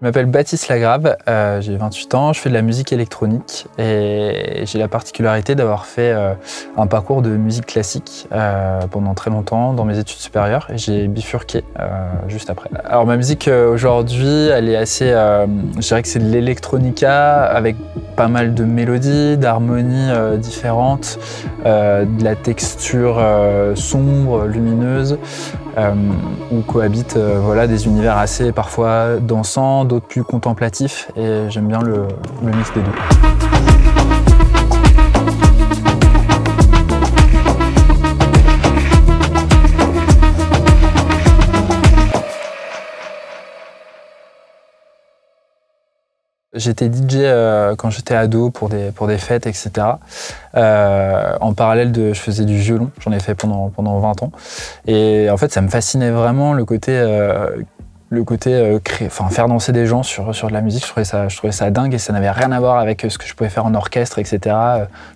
Je m'appelle Baptiste Lagrave, j'ai 28 ans, je fais de la musique électronique et j'ai la particularité d'avoir fait un parcours de musique classique pendant très longtemps dans mes études supérieures et j'ai bifurqué juste après. Alors ma musique aujourd'hui, elle est assez, je dirais que c'est de l'électronica avec pas mal de mélodies, d'harmonies différentes, de la texture sombre, lumineuse. Où cohabitent voilà, des univers assez parfois dansants, d'autres plus contemplatifs, et j'aime bien le mix des deux. J'étais DJ quand j'étais ado pour des fêtes, etc. En parallèle, je faisais du violon, j'en ai fait pendant 20 ans. Et en fait, ça me fascinait vraiment le côté faire danser des gens sur de la musique. Je trouvais ça dingue et ça n'avait rien à voir avec ce que je pouvais faire en orchestre, etc.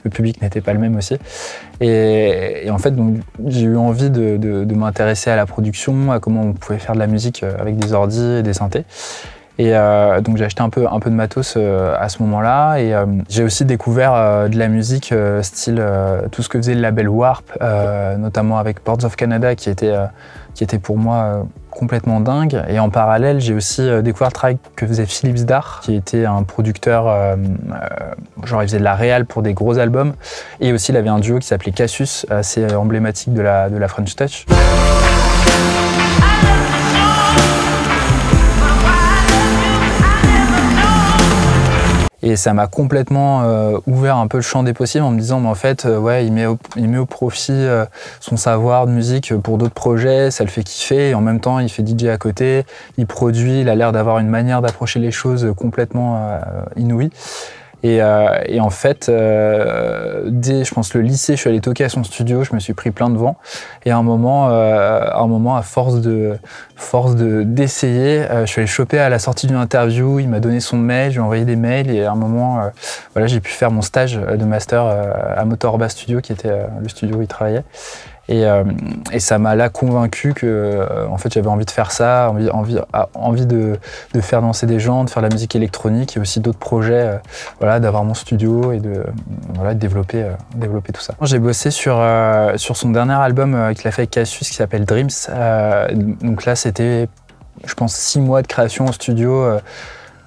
Le public n'était pas le même aussi. Et en fait, j'ai eu envie de m'intéresser à la production, à comment on pouvait faire de la musique avec des ordis et des synthés. Et donc j'ai acheté un peu de matos à ce moment-là et j'ai aussi découvert de la musique style tout ce que faisait le label Warp, notamment avec Boards of Canada qui était pour moi complètement dingue. Et en parallèle, j'ai aussi découvert le travail que faisait Philippe Zdar, qui était un producteur, genre il faisait de la réal pour des gros albums. Et aussi il avait un duo qui s'appelait Cassius, assez emblématique de la French Touch. Et ça m'a complètement ouvert un peu le champ des possibles en me disant, mais en fait, ouais, il met au profit son savoir de musique pour d'autres projets, ça le fait kiffer, et en même temps, il fait DJ à côté, il produit, il a l'air d'avoir une manière d'approcher les choses complètement inouïe. Et en fait, dès, je pense, le lycée, je suis allé toquer à son studio, je me suis pris plein de vent. Et à un moment, à force d'essayer, je suis allé choper à la sortie d'une interview, il m'a donné son mail, je lui ai envoyé des mails, et à un moment, voilà, j'ai pu faire mon stage de master à Motorba Studio, qui était le studio où il travaillait. Et ça m'a là convaincu que en fait, j'avais envie de faire ça, envie de faire danser des gens, de faire de la musique électronique et aussi d'autres projets, voilà, d'avoir mon studio et de développer tout ça. J'ai bossé sur son dernier album qu'il a fait avec Cassius qui s'appelle Dreams. Donc là, c'était, je pense, 6 mois de création au studio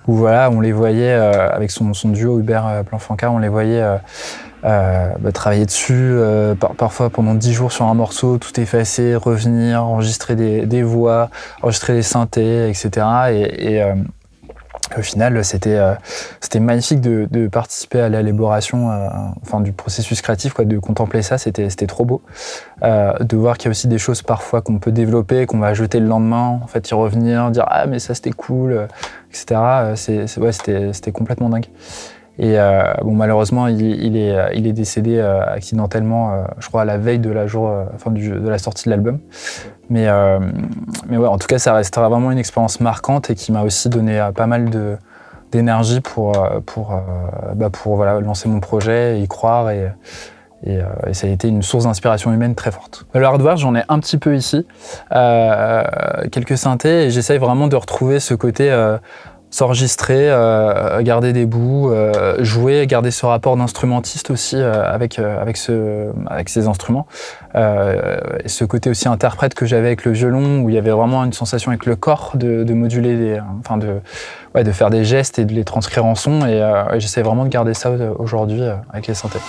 où voilà, on les voyait avec son duo Hubert Planfanca, on les voyait travailler dessus, parfois pendant 10 jours sur un morceau, tout effacer, revenir, enregistrer des voix, enregistrer des synthés, etc. Et au final, c'était magnifique de participer à l'élaboration du processus créatif, quoi, de contempler ça, c'était trop beau. De voir qu'il y a aussi des choses parfois qu'on peut développer, qu'on va ajouter le lendemain, en fait y revenir, dire « Ah mais ça c'était cool », etc. C'était complètement dingue. Et malheureusement, il est décédé accidentellement, je crois, à la veille de la sortie de l'album. Mais ouais, en tout cas, ça restera vraiment une expérience marquante et qui m'a aussi donné pas mal d'énergie pour voilà, lancer mon projet, y croire et ça a été une source d'inspiration humaine très forte. Le hardware, j'en ai un petit peu ici, quelques synthés, et j'essaye vraiment de retrouver ce côté s'enregistrer, garder des bouts, jouer, garder ce rapport d'instrumentiste aussi avec ces instruments. Et ce côté aussi interprète que j'avais avec le violon, où il y avait vraiment une sensation avec le corps de moduler, de faire des gestes et de les transcrire en son. Et j'essaie vraiment de garder ça aujourd'hui avec les synthés.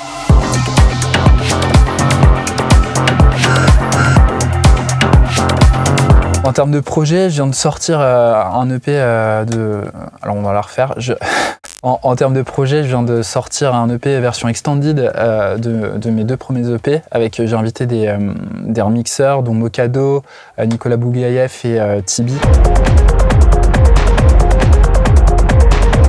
En termes de projet, je viens de sortir un EP Alors on va la refaire. En termes de projet, je viens de sortir un EP version extended de mes 2 premiers EP. J'ai invité des remixeurs, dont Mokado, Nicolas Bougaïev et Tibi.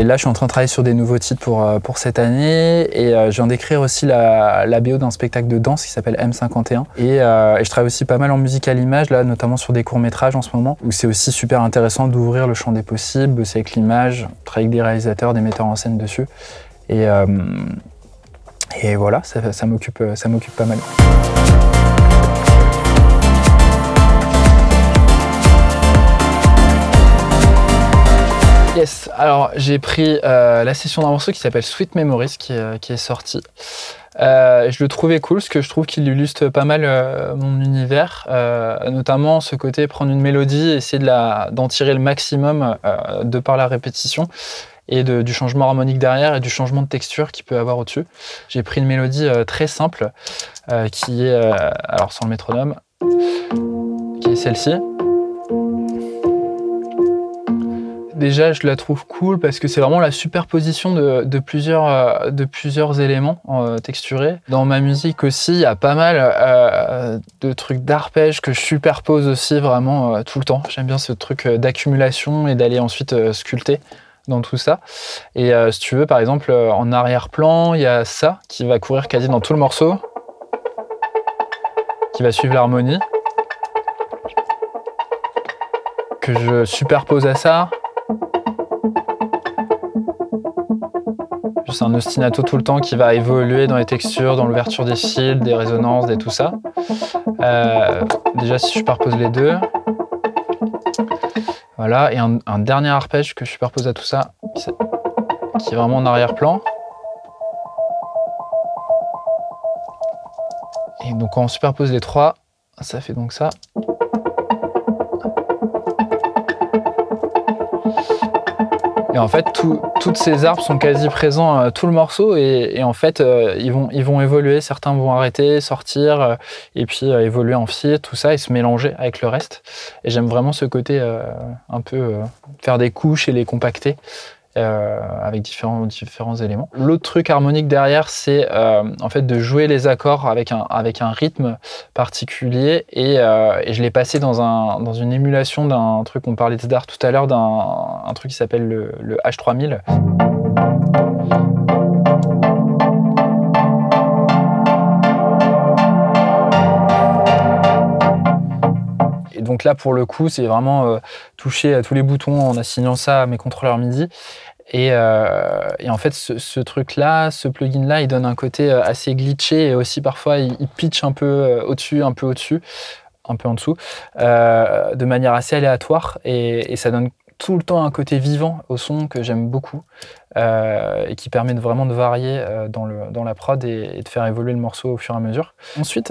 Et là, je suis en train de travailler sur des nouveaux titres pour cette année. Et je viens d'écrire aussi la BO d'un spectacle de danse qui s'appelle M51. Et je travaille aussi pas mal en musique à l'image, là, notamment sur des courts-métrages en ce moment, où c'est aussi super intéressant d'ouvrir le champ des possibles, bosser avec l'image, travailler avec des réalisateurs, des metteurs en scène dessus. Et voilà, ça m'occupe pas mal. Yes, alors j'ai pris la session d'un morceau qui s'appelle Sweet Memories qui est sorti. Je le trouvais cool parce que je trouve qu'il illustre pas mal mon univers, notamment ce côté prendre une mélodie, essayer d'en tirer le maximum de par la répétition et du changement harmonique derrière et du changement de texture qu'il peut avoir au-dessus. J'ai pris une mélodie très simple qui est, alors sans le métronome, qui est celle-ci. Déjà, je la trouve cool parce que c'est vraiment la superposition de plusieurs éléments texturés. Dans ma musique aussi, il y a pas mal de trucs d'arpège que je superpose aussi vraiment tout le temps. J'aime bien ce truc d'accumulation et d'aller ensuite sculpter dans tout ça. Et si tu veux, par exemple, en arrière-plan, il y a ça qui va courir quasi dans tout le morceau, qui va suivre l'harmonie, que je superpose à ça. C'est un ostinato tout le temps qui va évoluer dans les textures, dans l'ouverture des fils, des résonances, des tout ça. Déjà, si je superpose les deux. Voilà, et un dernier arpège que je superpose à tout ça, qui est vraiment en arrière-plan. Et donc, quand on superpose les trois, ça fait donc ça. Et en fait, toutes ces harpes sont quasi présents tout le morceau et en fait, ils vont évoluer. Certains vont arrêter, sortir et puis évoluer en fil, tout ça et se mélanger avec le reste. Et j'aime vraiment ce côté un peu faire des couches et les compacter avec différents éléments. L'autre truc harmonique derrière, c'est en fait de jouer les accords avec un rythme particulier et je l'ai passé dans une émulation d'un truc qu'on parlait d'art tout à l'heure, d'un truc qui s'appelle le H3000. Et donc là, pour le coup, c'est vraiment toucher à tous les boutons en assignant ça à mes contrôleurs MIDI. Et en fait, ce truc-là, ce plugin-là, il donne un côté assez glitché et aussi parfois il pitch un peu au-dessus, un peu au-dessus, un peu en dessous, de manière assez aléatoire et ça donne tout le temps un côté vivant au son que j'aime beaucoup et qui permet vraiment de varier dans la prod et de faire évoluer le morceau au fur et à mesure. Ensuite,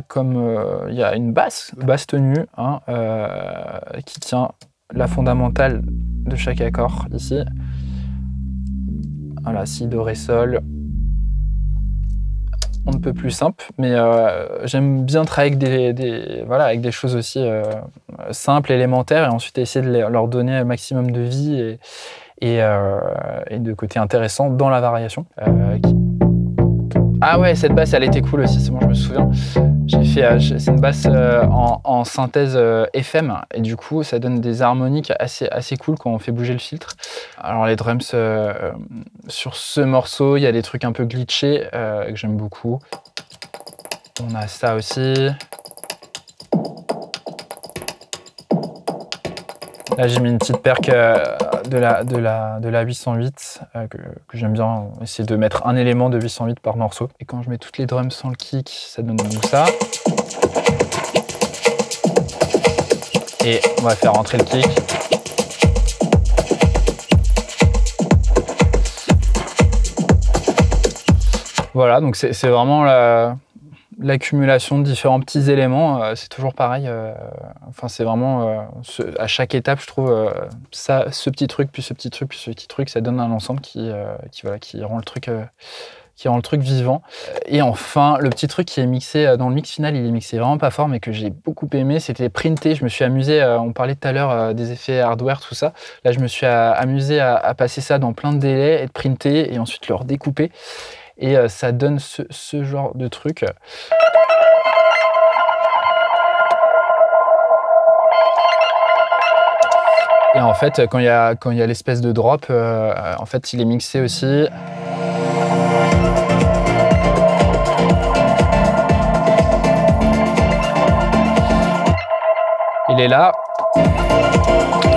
comme il y a une basse tenue hein, qui tient la fondamentale de chaque accord ici. Voilà, si, do, ré, sol. On ne peut plus simple, mais j'aime bien travailler avec des choses aussi simples, élémentaires, et ensuite essayer de leur donner un maximum de vie et de côté intéressant dans la variation. Ah ouais, cette basse, elle était cool aussi, c'est bon, je me souviens. C'est une basse en synthèse FM, et du coup, ça donne des harmoniques assez cool quand on fait bouger le filtre. Alors les drums, sur ce morceau, il y a des trucs un peu glitchés que j'aime beaucoup. On a ça aussi. Là, j'ai mis une petite perque de la 808 que j'aime bien essayer de mettre un élément de 808 par morceau. Et quand je mets toutes les drums sans le kick, ça donne donc ça. Et on va faire rentrer le kick. Voilà, donc c'est vraiment l'accumulation de différents petits éléments, c'est toujours pareil. Enfin, c'est vraiment à chaque étape, je trouve ce petit truc, puis ce petit truc, puis ce petit truc, ça donne un ensemble qui rend le truc vivant. Et enfin, le petit truc qui est mixé dans le mix final, il est mixé vraiment pas fort, mais que j'ai beaucoup aimé, c'était printé. Je me suis amusé, on parlait tout à l'heure des effets hardware, tout ça. Là, je me suis amusé à passer ça dans plein de délais, et de printer, et ensuite le redécouper. Et ça donne ce genre de truc. Et en fait, quand il y a l'espèce de drop, en fait, il est mixé aussi. Il est là.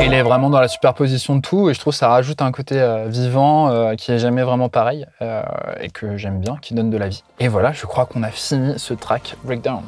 Il est vraiment dans la superposition de tout et je trouve que ça rajoute un côté vivant qui est jamais vraiment pareil et que j'aime bien, qui donne de la vie. Et voilà, je crois qu'on a fini ce track Breakdown.